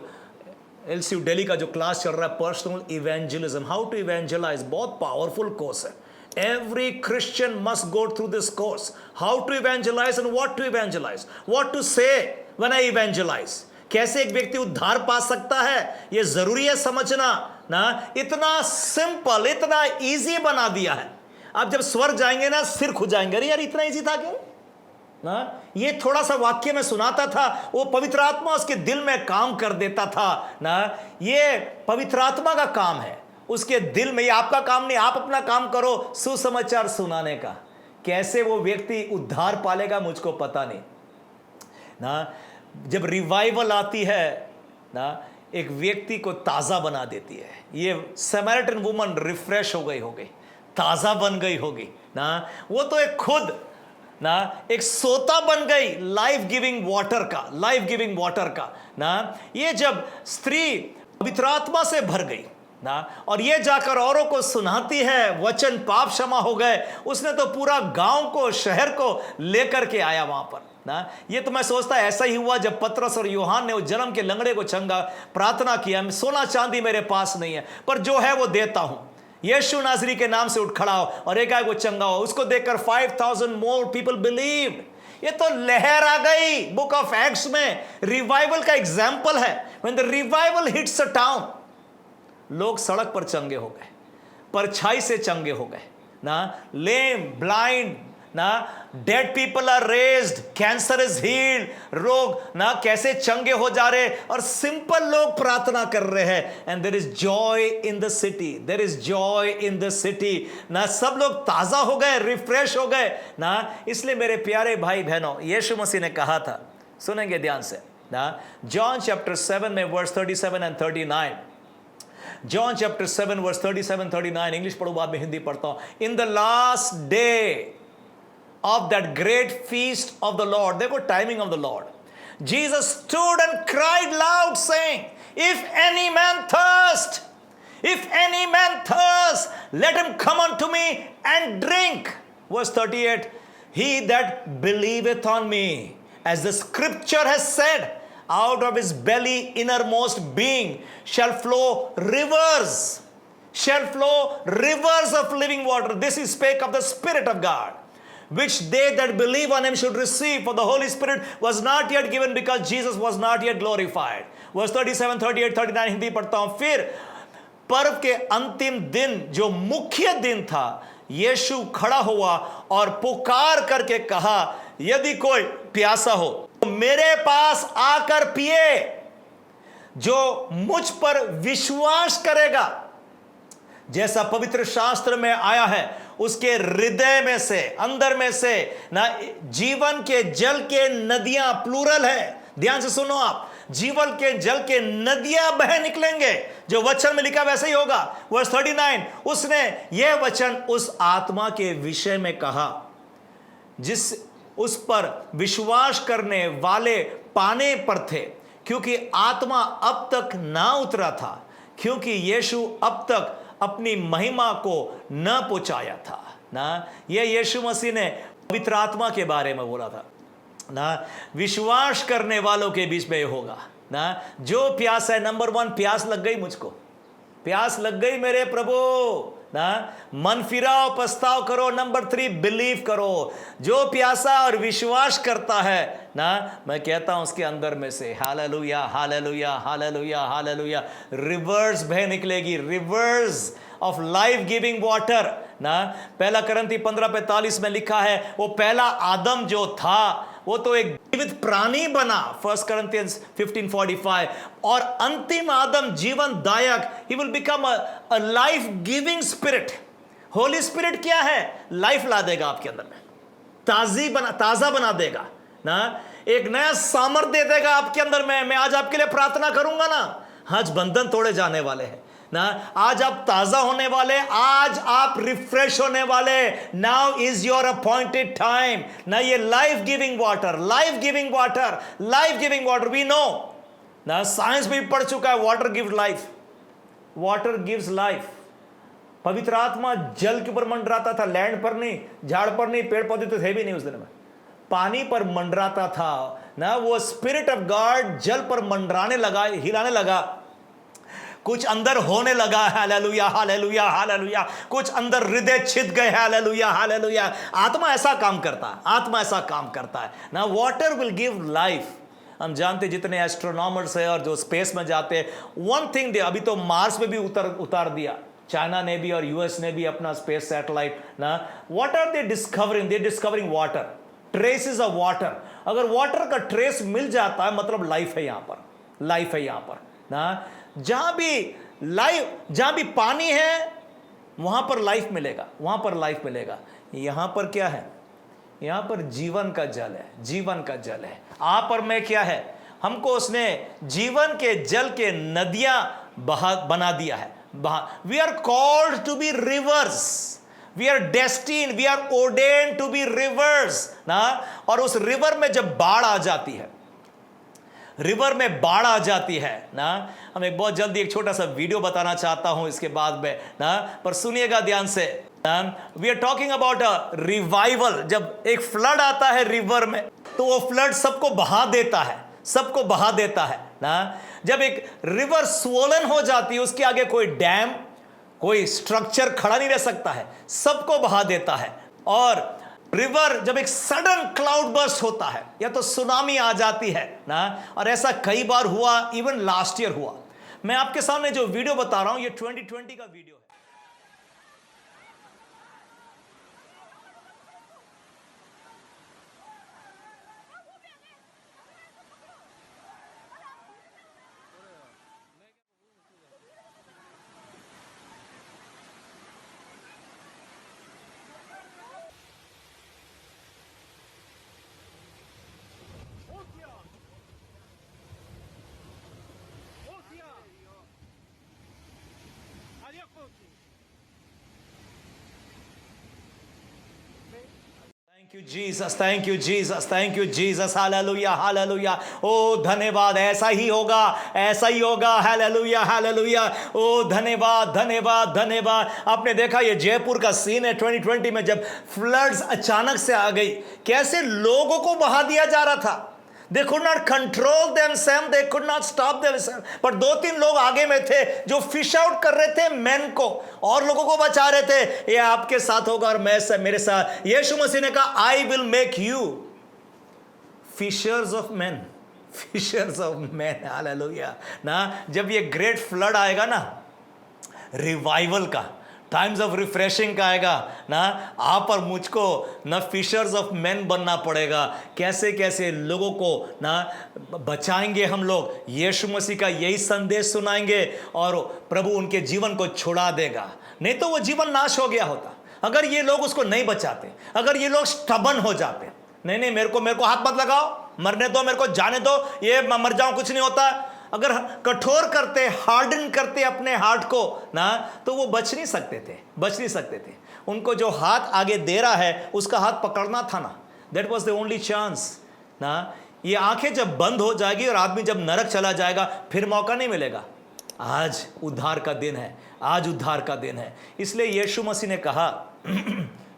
LCU दिल्ली का जो क्लास चल रहा है personal evangelism, how to evangelize, बहुत पावरफुल कोर्स है। Every Christian must go through this course. How to evangelize and what to evangelize. What to say when I evangelize. कैसे एक व्यक्ति उद्धार पा सकता है, यह जरूरी है समझना ना। इतना सिंपल, इतना इजी बना दिया है। आप जब स्वर्ग जाएंगे ना, सिर खुजाएंगे, अरे यार इतना इजी था क्या ना। ये थोड़ा सा वाक्य में सुनाता था, वो पवित्र आत्मा उसके दिल में काम कर देता था ना। ये पवित्र आत्मा का काम है उसके दिल में, ये आपका काम नहीं। आप अपना काम करो सुसमाचार सुनाने का। कैसे वो व्यक्ति उद्धार पालेगा मुझको पता नहीं ना। जब रिवाइवल आती है ना, एक व्यक्ति को ताज़ा बना देती है। ये समैरिटन वुमन रिफ्रेश हो गई, ताज़ा बन गई होगी ना। वो तो एक खुद ना एक सोता बन गई लाइफ गिविंग वाटर का ना। ये जब स्त्री पवित्र आत्मा से भर गई ना, और ये जाकर औरों को सुनाती है वचन, पाप क्षमा हो गए, उसने तो पूरा गांव को, शहर को लेकर के आया वहां पर ना। ये तो मैं सोचता ऐसा ही हुआ जब पतरस और यूहान ने उस जन्म के लंगड़े को चंगा, प्रार्थना किया, सोना चांदी मेरे पास नहीं है, पर जो है वो देता हूं, यीशु नाजरी के नाम से उठ खड़ा हो, और एक आए वो चंगा हो। उसको देखकर 5000 मोर पीपल बिलीव्ड। ये तो लहर आ गई। बुक ऑफ एक्ट्स में रिवाइवल का एग्जाम्पल है। When the revival hits a town, लोग सड़क पर चंगे हो गए, परछाई से चंगे हो गए ना। लेम, ब्लाइंड ना, dead people are raised, cancer is healed, रोग ना कैसे चंगे हो जा रहे, और सिंपल लोग प्रार्थना कर रहे हैं। And there is joy in the city, there is joy in the city ना। सब लोग ताजा हो गए, रिफ्रेश हो गए ना। इसलिए मेरे प्यारे भाई बहनों, यीशु मसीह ने कहा था, सुनेंगे ध्यान से ना, जॉन चैप्टर 7 में verse 37 and 39। John chapter 7 verse 37-39, English पढ़ो बाद में हिंदी पढ़ता हूं। In the last day of that great feast of the Lord, देखो timing of the Lord, Jesus stood and cried loud saying, if any man thirst, let him come unto me and drink. Verse 38, he that believeth on me, as the scripture has said, out of his belly innermost being shall flow rivers of living water. This he spake of the Spirit of God, which they that believe on him should receive. For the Holy Spirit was not yet given, because Jesus was not yet glorified. Verse 37, 38, 39 Hindi पढ़ता हूं. फिर पर्व के अंतिम दिन, जो मुख्य दिन था, यीशु खड़ा हुआ और पुकार करके कहा, यदि कोई प्यासा हो तो मेरे पास आकर पिए. जो मुझ पर विश्वास करेगा, जैसा पवित्र शास्त्र में आया है, उसके हृदय में से, अंदर में से ना जीवन के जल के नदियां, प्लूरल है, ध्यान से सुनो आप, जीवन के जल के नदियां बह निकलेंगे. जो वचन में लिखा वैसे ही होगा. वर्स 39, उसने यह वचन उस आत्मा के विषय में कहा जिस उस पर विश्वास करने वाले पाने पर थे, क्योंकि आत्मा अब तक ना उतरा था, क्योंकि यीशु अब तक अपनी महिमा को न पहुंचाया था. ना यह यीशु मसीह ने पवित्र आत्मा के बारे में बोला था ना. विश्वास करने वालों के बीच में होगा ना. जो प्यास है, नंबर 1, प्यास लग गई, मुझको प्यास लग गई मेरे प्रभु ना. मन फिराओ, पछताओ करो. नंबर 3, बिलीव करो. जो प्यासा और विश्वास करता है ना, मैं कहता हूं उसके अंदर में से hallelujah, hallelujah, hallelujah, hallelujah, reverse बह निकलेगी. Reverse of life giving water ना. पहला करंती 15:45 में लिखा है, वो पहला आदम जो था वो तो एक जीवित प्राणी बना, 1 Corinthians 15:45, और अंतिम आदम जीवनदायक, he will become a life giving spirit. Holy Spirit क्या है? लाइफ ला देगा आपके अंदर में, ताजा बना देगा ना. एक नया सामर्थ्य दे देगा आपके अंदर में. मैं आज आपके लिए प्रार्थना करूंगा ना, आज बंधन तोड़े जाने वाले हैं ना. आज आप ताजा होने वाले, आज आप रिफ्रेश होने वाले. Now is your appointed time ना. ये life giving water, life giving water, life giving water, we know ना. साइंस में भी पढ़ चुका है, water gives life, water gives life. पवित्र आत्मा जल के ऊपर मंडराता था, लैंड पर नहीं, झाड़ पर नहीं, पेड़ पौधे तो थे भी नहीं उस दिन में, पानी पर मंडराता था ना. वो स्पिरिट ऑफ गॉड जल पर मंडराने लगा, हिलाने लगा. कुछ अंदर होने लगा. Hallelujah, hallelujah, hallelujah. कुछ अंदर हृदय छिद गए. Hallelujah, hallelujah. आत्मा ऐसा काम करता है, आत्मा ऐसा काम करता है ना. Water will give life. हम जानते जितने एस्ट्रोनॉमर्स हैं और जो स्पेस में जाते हैं, वन थिंग, अभी तो मार्स में भी उतार दिया चाइना ने भी और यूएस ने भी अपना स्पेस सैटेलाइट ना. What are they discovering? They discovering water, traces of water. अगर वाटर का ट्रेस मिल जाता है, मतलब लाइफ है यहां पर, लाइफ है यहां पर ना. जहां भी पानी है, वहां पर लाइफ मिलेगा, वहां पर लाइफ मिलेगा. यहां पर क्या है? यहां पर जीवन का जल है, जीवन का जल है. आप और मैं क्या है? हमको उसने जीवन के जल के नदियां बना दिया है. We are called to be rivers, we are destined, we are ordained to be rivers ना. और उस रिवर में जब बाढ़ आ जाती है, रिवर में बाढ़ आ जाती है ना. हम एक बहुत जल्दी एक छोटा सा वीडियो बताना चाहता हूं इसके बाद में ना, पर सुनिएगा ध्यान से. We are talking about a revival. जब एक फ्लड आता है रिवर में, तो वो फ्लड सबको बहा देता है, सबको बहा देता है ना. जब एक रिवर स्वोलन हो जाती है, उसके आगे कोई डैम, कोई स्ट्रक्चर खड़ा नहीं रह सकता है, सबको बहा देता है. और रिवर जब एक सडन क्लाउड बर्स्ट होता है, या तो सुनामी आ जाती है ना. और ऐसा कई बार हुआ, इवन लास्ट ईयर हुआ. मैं आपके सामने जो वीडियो बता रहा हूं, ये 2020 का वीडियो है. Thank you Jesus, thank you Jesus, thank you Jesus, hallelujah, hallelujah. ओ धन्यवाद. ऐसा ही होगा, ऐसा ही होगा. Hallelujah, hallelujah. ओ धन्यवाद, धन्यवाद, धन्यवाद. आपने देखा ये जयपुर का सीन है 2020 में, जब फ्लड्स अचानक से आ गई, कैसे लोगों को बहा दिया जा रहा था. They could not control themselves, they could not stop themselves. But 2-3 लोग आगे में थे जो फिश आउट कर रहे थे मैन को और लोगों को बचा रहे थे। ये आपके साथ होगा और मेरे साथ। यीशु मसीह ने कहा I will make you fishers of man, fishers of man. हालेलुया। ना जब ये ग्रेट फ्लड आएगा ना, रिवाइवल का, टाइम्स ऑफ रिफ्रेशिंग का आएगा ना, आप और मुझको ना फिशर्स ऑफ मैन बनना पड़ेगा। कैसे कैसे लोगों को ना बचाएंगे हम लोग, यीशु मसीह का यही संदेश सुनाएंगे और प्रभु उनके जीवन को छुड़ा देगा। नहीं तो वो जीवन नाश हो गया होता अगर ये लोग उसको नहीं बचाते, अगर ये लोग स्टबन हो जाते। नहीं मेरे को हाथ मत लगाओ, मरने दो, मेरे को जाने दो, ये मर जाऊं कुछ नहीं होता। अगर कठोर करते, हार्डन करते अपने हार्ट को ना, तो वो बच नहीं सकते थे। उनको जो हाथ आगे दे रहा है उसका हाथ पकड़ना था ना, that was the only chance ना। ये आंखें जब बंद हो जाएगी और आदमी जब नरक चला जाएगा फिर मौका नहीं मिलेगा। आज उद्धार का दिन है, आज उद्धार का दिन है। इसलिए यीशु मसीह ने कहा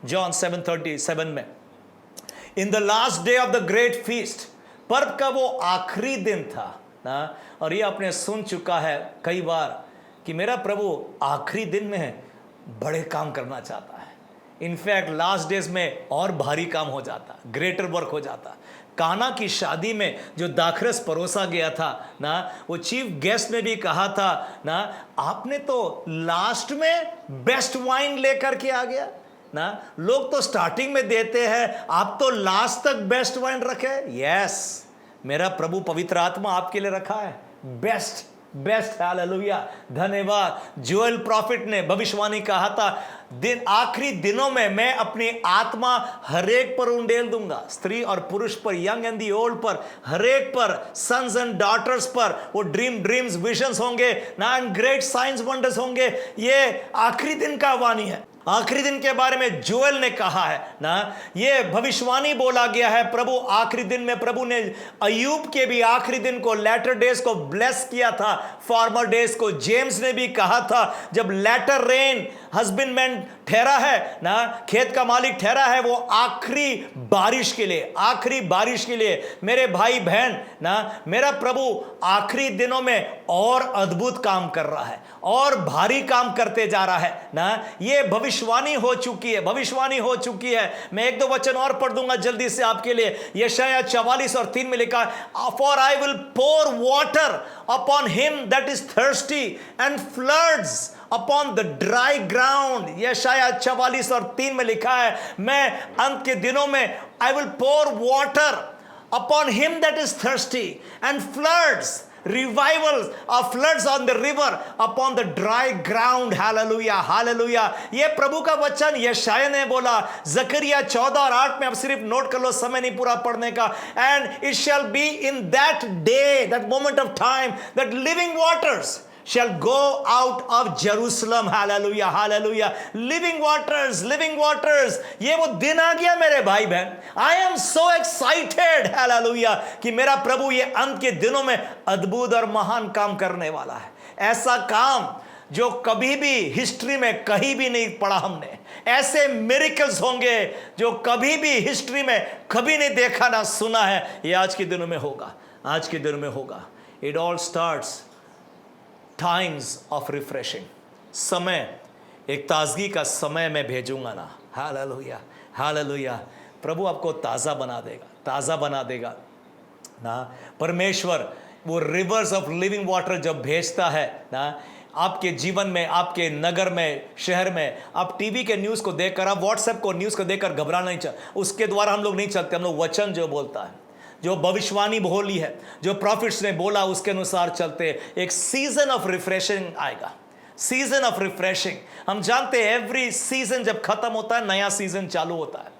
जॉन 7:37 में, in the last day of the great feast, पर्व का वो आखिरी दिन था ना। और ये आपने सुन चुका है कई बार कि मेरा प्रभु आखिरी दिन में बड़े काम करना चाहता है। इनफैक्ट लास्ट डेज में और भारी काम हो जाता, ग्रेटर वर्क हो जाता। काना की शादी में जो दाखरस परोसा गया था ना, वो चीफ गेस्ट ने भी कहा था ना, आपने तो लास्ट में बेस्ट वाइन लेकर के आ गया ना। लोग तो स्टार्टिंग में देते हैं, आप तो लास्ट तक बेस्ट वाइन रखे। यस, मेरा प्रभु पवित्र आत्मा आपके लिए रखा है बेस्ट। हालेलुया, धन्यवाद। जोएल प्रॉफिट ने भविष्यवाणी कहा था, आखिरी दिनों में मैं अपनी आत्मा हरेक पर उंडेल दूंगा, स्त्री और पुरुष पर, यंग एंड दी ओल्ड पर, हरेक पर, सन्स एंड डॉटर्स पर। वो ड्रीम्स विजन्स होंगे ना, एंड ग्रेट साइंस वंडर्स होंगे। ये आखिरी दिन का वाणी है। आखिरी दिन के बारे में जोएल ने कहा है ना, ये भविष्यवाणी बोला गया है। प्रभु आखिरी दिन में, प्रभु ने अय्यूब के भी आखिरी दिन को, लेटर डेज को ब्लेस किया था, फॉर्मर डेज को। जेम्स ने भी कहा था, जब लेटर रेन हस्बैंडमैन ठहरा है ना, खेत का मालिक ठहरा है, वो आखिरी बारिश के लिए मेरे भाई बहन ना, मेरा प्रभु आखिरी दिनों में और अद्भुत काम कर रहा है और भारी काम करते जा रहा है ना। ये भविष्यवाणी हो चुकी है। मैं 1-2 वचन और पढ़ दूंगा जल्दी से आपके लिए। यशायाह 44:3 में लिखा, for I will pour water upon him that is thirsty and floods upon the dry ground. यशायाह 44:3 में लिखा है, मैं अंत के दिनों में I will pour water upon him that is thirsty and floods, revivals of floods on the river upon the dry ground. Hallelujah. ये प्रभु का वचन यशायाह ने बोला। जकरिया 14:8 में, अब सिर्फ नोट कर लो, समय नहीं पूरा पढ़ने का। And it shall be in that day, that moment of time, that living waters shall go out of Jerusalem. Hallelujah. Living waters. ये वो दिन आ गया मेरे भाई बहन। I am so excited. Hallelujah. कि मेरा प्रभु ये अंत के दिनों में अद्भुत और महान काम करने वाला है। ऐसा काम जो कभी भी हिस्ट्री में कहीं भी नहीं पढ़ा हमने। ऐसे मिरेकल्स होंगे जो कभी भी हिस्ट्री में कभी नहीं देखा ना सुना है। ये आज के दिनों में होगा। It all starts times of refreshing, समय, एक ताजगी का समय मैं भेजूंगा ना। हालेलुया। प्रभु आपको ताज़ा बना देगा ना। परमेश्वर वो रिवर्स ऑफ लिविंग वाटर जब भेजता है ना आपके जीवन में, आपके नगर में, शहर में, आप टीवी के न्यूज़ को देखकर, आप व्हाट्सएप को न्यूज़ को देखकर घबराना नहीं चाहिए। उसके द्वारा हम लोग नहीं चलते। हम लोग वचन जो बोलता है, जो भविष्यवाणी बोली है, जो प्रॉफिट्स ने बोला, उसके अनुसार चलते। एक सीजन ऑफ रिफ्रेशिंग आएगा, सीजन ऑफ रिफ्रेशिंग। हम जानते हैं एवरी सीजन जब खत्म होता है नया सीजन चालू होता है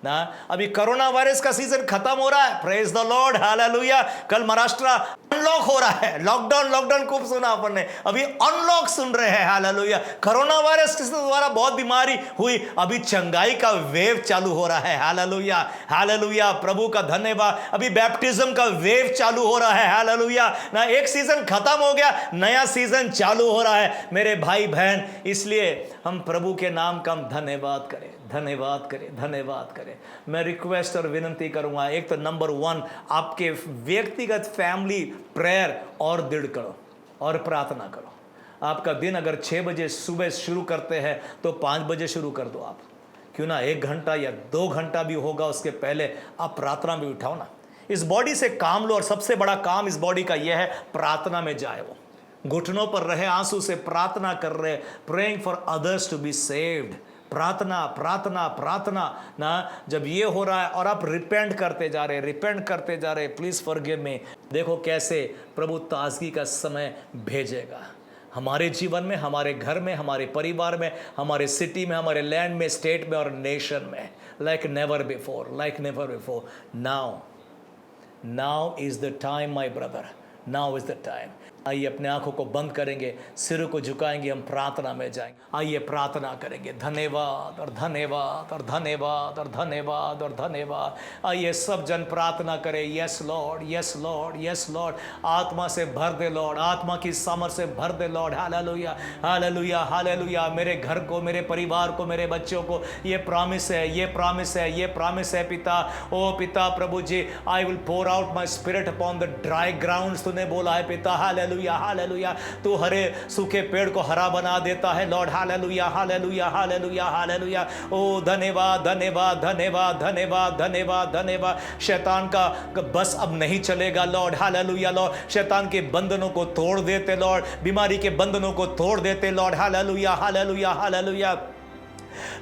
ना। अभी कोरोना वायरस का सीजन खत्म हो रहा है, प्रेज द लॉर्ड, हालेलुया। कल महाराष्ट्र अनलॉक हो रहा है, लॉकडाउन खूब सुना अपन ने, अभी अनलॉक सुन रहे हैं, हालेलुया। कोरोना वायरस के द्वारा बहुत बीमारी हुई, अभी चंगाई का वेव चालू हो रहा है, हालेलुया। प्रभु का धन्यवाद। अभी बैप्टिज्म का वेव चालू हो रहा है, हालेलुया ना। एक सीजन खत्म हो गया, नया सीजन चालू हो रहा है मेरे भाई बहन। इसलिए हम प्रभु के नाम का हम धन्यवाद करें। धन्यवाद करें, धन्यवाद करें। मैं रिक्वेस्ट और विनती करूंगा, एक तो नंबर 1 आपके व्यक्तिगत फैमिली प्रेयर और दृढ़ करो और प्रार्थना करो। आपका दिन अगर 6 बजे सुबह शुरू करते हैं तो 5 बजे शुरू कर दो। आप क्यों ना 1 घंटा या 2 घंटा भी होगा, उसके पहले आप प्रार्थना में उठाओ ना। इस बॉडी से काम लो, और सबसे बड़ा काम इस बॉडी का यह है प्रार्थना में जाए। वो घुटनों पर रहे, आंसू से प्रार्थना कर रहे, praying for others to be saved. प्रार्थना प्रार्थना प्रार्थना ना, जब ये हो रहा है और आप रिपेंट करते जा रहे, प्लीज फॉरगिव मी। देखो कैसे प्रभु ताजगी का समय भेजेगा हमारे जीवन में, हमारे घर में, हमारे परिवार में, हमारे सिटी में, हमारे लैंड में, स्टेट में और नेशन में, like never before. Now is the time my brother, now is the time. आइए अपने आंखों को बंद करेंगे, सिरों को झुकाएंगे, हम प्रार्थना में जाएंगे। आइए प्रार्थना करेंगे। धन्यवाद और धन्यवाद और धन्यवाद और धन्यवाद और धन्यवाद। आइए सब जन प्रार्थना करें। Yes Lord, yes Lord, yes Lord. आत्मा से भर दे लॉर्ड, आत्मा की सामर्थ से भर दे लॉर्ड। Hallelujah, hallelujah, hallelujah. मेरे घर को, मेरे परिवार को, मेरे बच्चों को ये प्रॉमिस है, ये प्रॉमिस है, ये प्रॉमिस है पिता। ओ पिता प्रभु जी, I will pour out my spirit upon the dry ground. तूने बोला है पिता, हालेलुया, हालेलुया। तू हरे सूखे पेड़ को हरा बना देता है Lord. Hallelujah, hallelujah, hallelujah, hallelujah. ओ धन्यवाद, धन्यवाद, धन्यवाद, धन्यवाद, धन्यवाद, धन्यवाद। शैतान का बस अब नहीं चलेगा लॉर्ड। Hallelujah Lord. शैतान के बंधनों को तोड़ देते लॉर्ड, बीमारी के बंधनों को तोड़ देते Lord. Hallelujah, hallelujah, hallelujah.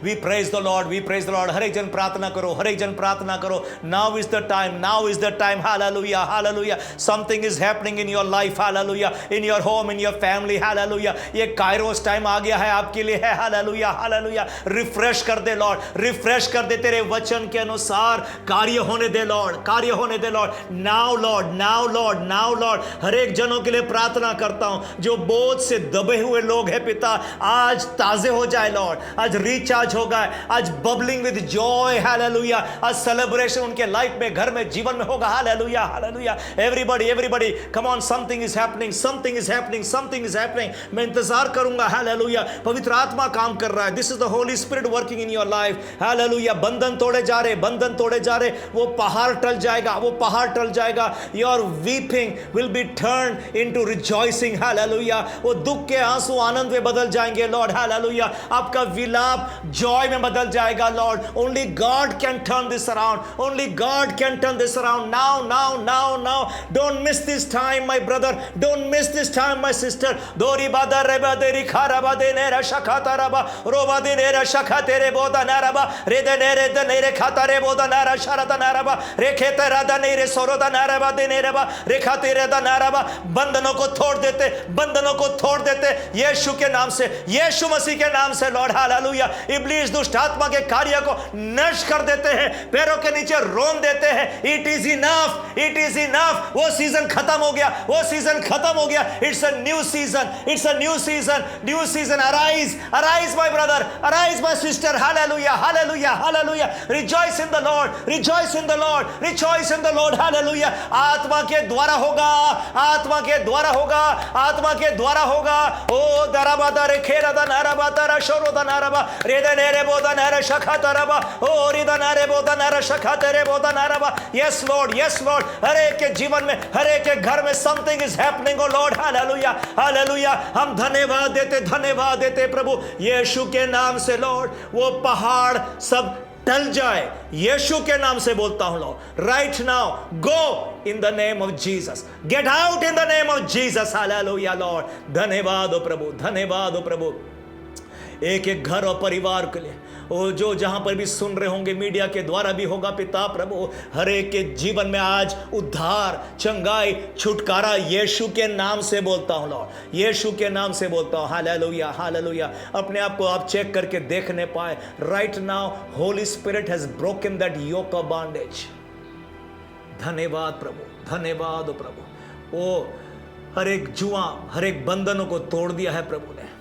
We praise the Lord, we praise the Lord. हर एक जन प्रार्थना करो, हर एक जन प्रार्थना करो। Now is the time, now is the time. Hallelujah, hallelujah. Something is happening in your life. Hallelujah. In your home, in your family. Hallelujah. ये कायरोस टाइम आ गया है आपके लिए है। Hallelujah, hallelujah. रिफ्रेश कर दे लॉर्ड, रिफ्रेश कर दे। तेरे वचन के अनुसार कार्य होने दे लॉर्ड, कार्य होने दे Lord. Now Lord, now Lord, now Lord. हर एक जनों के लिए प्रार्थना करता हूं जो बोझ से दबे हुए लोग हैं पिता, आज ताजे हो जाए लॉर्ड, आज रिचार्ज होगा, आज बबलिंग विद जॉय। हालेलुया। आज सेलिब्रेशन उनके लाइफ में, घर में, जीवन में होगा। Hallelujah, hallelujah. Everybody, everybody come on, something is happening, something is happening, something is happening. मैं इंतजार करूंगा। हालेलुया। पवित्र आत्मा काम कर रहा है। This is the Holy spirit working in your life. Hallelujah. बंधन तोड़े जा रहे, बंधन तोड़े जा रहे। वो पहाड़ टल जाएगा, वो पहाड़ टल जाएगा। Your weeping will be turned into rejoicing. Hallelujah. वो दुख के आंसू आनंद में बदल जाएंगे लॉर्ड। हालेलुया। आपका विलाप जॉय में बदल जाएगा Lord. Only God can turn this around, only God can turn this around. Now now now now. Don't miss this time my brother, don't miss this time my sister. दोरी बादा रेबा देरी खाराबा दे नेरा शखा ताराबा रोबा दे नेरा शखा तेरे बोदा नाराबा रे दे नेरे खाता रे बोदा नारा शरदा नाराबा रे खेता रादा नेरे सोरोदा नाराबा दे नेराबा रे खाते रेदा नाराबा। बंधनों को तोड़ देते, बंधनों को तोड़ देते यीशु के नाम से, यीशु मसीह के नाम से लॉर्ड। हालेलुया। इब्लीस दुष्ट आत्मा के कार्य को नष्ट कर देते हैं, पैरों के नीचे रोन देते हैं। It is enough, it is enough. वो सीजन खत्म हो गया, वो सीजन खत्म हो गया। It's a new season, it's a new season, new season. Arise, arise my brother, arise my sister. Hallelujah, hallelujah, hallelujah. Rejoice in the Lord, rejoice in the Lord, rejoice in the Lord. Hallelujah. आत्मा के द्वारा होगा, आत्मा के द्वारा होगा, आत्मा के द्वारा होगा। ओ दराबादा रे खेरादा नाराबादा रा शोरोदा नाराबा रेदा नेरे बोदा नारा शखा ताराबा ओ रिदा नारे बोदा नारा शखा तेरे बोदा नाराबा। Yes Lord, yes Lord. हर एक के जीवन में, हर एक के घर में something is happening oh Lord. Hallelujah, hallelujah. हम धन्यवाद देते, धन्यवाद देते प्रभु यीशु के नाम से लॉर्ड। वो पहाड़ सब टल जाए, यीशु के नाम से बोलता हूं Lord. Right now go in the name of Jesus, get out in the name of Jesus. Hallelujah Lord. धन्यवाद हो प्रभु, धन्यवाद हो प्रभु। एक एक घर और परिवार के लिए, ओ जो जहां पर भी सुन रहे होंगे, मीडिया के द्वारा भी होगा पिता प्रभु, हर एक के जीवन में आज उद्धार, चंगाई, छुटकारा यीशु के नाम से बोलता हूं लॉर्ड, यीशु के नाम से बोलता हूं। हालेलुया, हालेलुया। अपने आप को आप चेक करके देखने पाए। Right now Holy Spirit has broken that yoke of bondage. धन्यवाद प्रभु, धन्यवाद प्रभु। ओ हर एक जुआ, हर एक बंधनों को तोड़ दिया है प्रभु ने।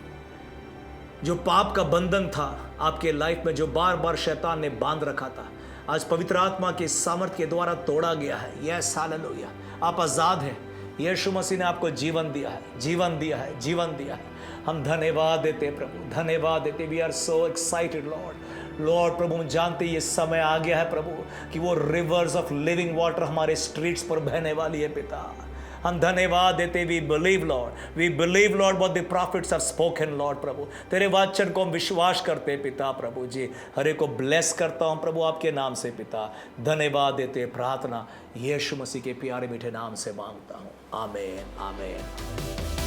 जो पाप का बंधन था आपके लाइफ में, जो बार बार शैतान ने बांध रखा था, आज पवित्र आत्मा के सामर्थ्य के द्वारा तोड़ा गया है। Yes, hallelujah. आप आजाद हैं। यीशु मसीह ने आपको जीवन दिया है, जीवन दिया है, जीवन दिया है। हम धन्यवाद देते प्रभु, धन्यवाद देते। We are so excited Lord, Lord प्रभु हम जानते ये समय आ गया है प्रभु कि वो रिवर्स ऑफ लिविंग वाटर हमारे स्ट्रीट्स पर बहने वाली है पिता। हम धन्यवाद देते, we believe Lord what the prophets have spoken Lord प्रभु, तेरे वचन को हम विश्वास करते पिता प्रभु जी। हर एक को ब्लेस करता हूं प्रभु आपके नाम से पिता, धन्यवाद देते, प्रार्थना यीशु मसीह के प्यारे मीठे नाम से मांगता हूं, आमीन आमीन।